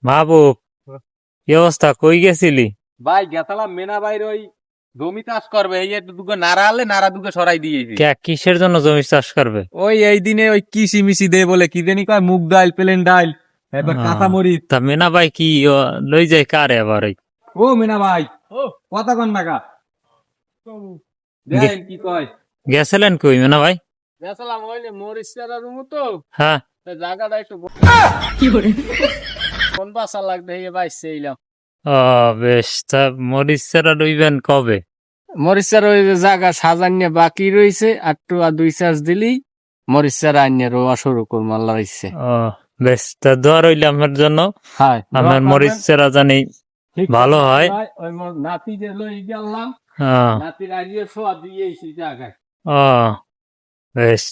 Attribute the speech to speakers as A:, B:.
A: মাহবুব, কি অবস্থা? কই গেছিলি?
B: ভাই গেতালাম মেনা ভাইর ওই জমি চাষ করবে, এই একটু দুটো নাড়া আলে নাড়া দুটো সরাই দিয়েছি।
A: কিসের জন্য জমি চাষ করবে?
B: ওই এই দিনে ওই কিসি মিশি দে বলে কি জানি কয়, মুগ ডাল, প্লেন ডাল, এবার কাঁচা মরিচ।
A: তা মেনা ভাই কি লই যায় কারে আবার?
B: ও মেনা ভাই, ও কথা কন নাকা দেন কি কয়।
A: গেছিলেন কই মেনা ভাই?
B: গেছিলাম ওই যে মরিচ চারা রুমু তো,
A: হ্যাঁ।
B: জায়গাটা একটু কোন বাসা লাগবে এই বাইসে এলাম।
A: ও বেশ, তা মরিচ চারা রইবেন কবে?
B: মরিচ চারা ওই জায়গা সাজান্য বাকি রয়েছে, আর টু আর 2 চাষ দিলি মরিচ চারা আনিয়ে রোয়া শুরু করবো আল্লাহর ইচ্ছে।
A: ও বেশ, তা দোয়া রইল আমার জন্য।
B: হ্যাঁ,
A: আমার মরিচ চারা জানি ভালো হয়।
B: ওই নাতি যে লই গেলাম, নাতির আইয়ে সোয়া দিয়েছি জায়গায়।
A: ও বেশ।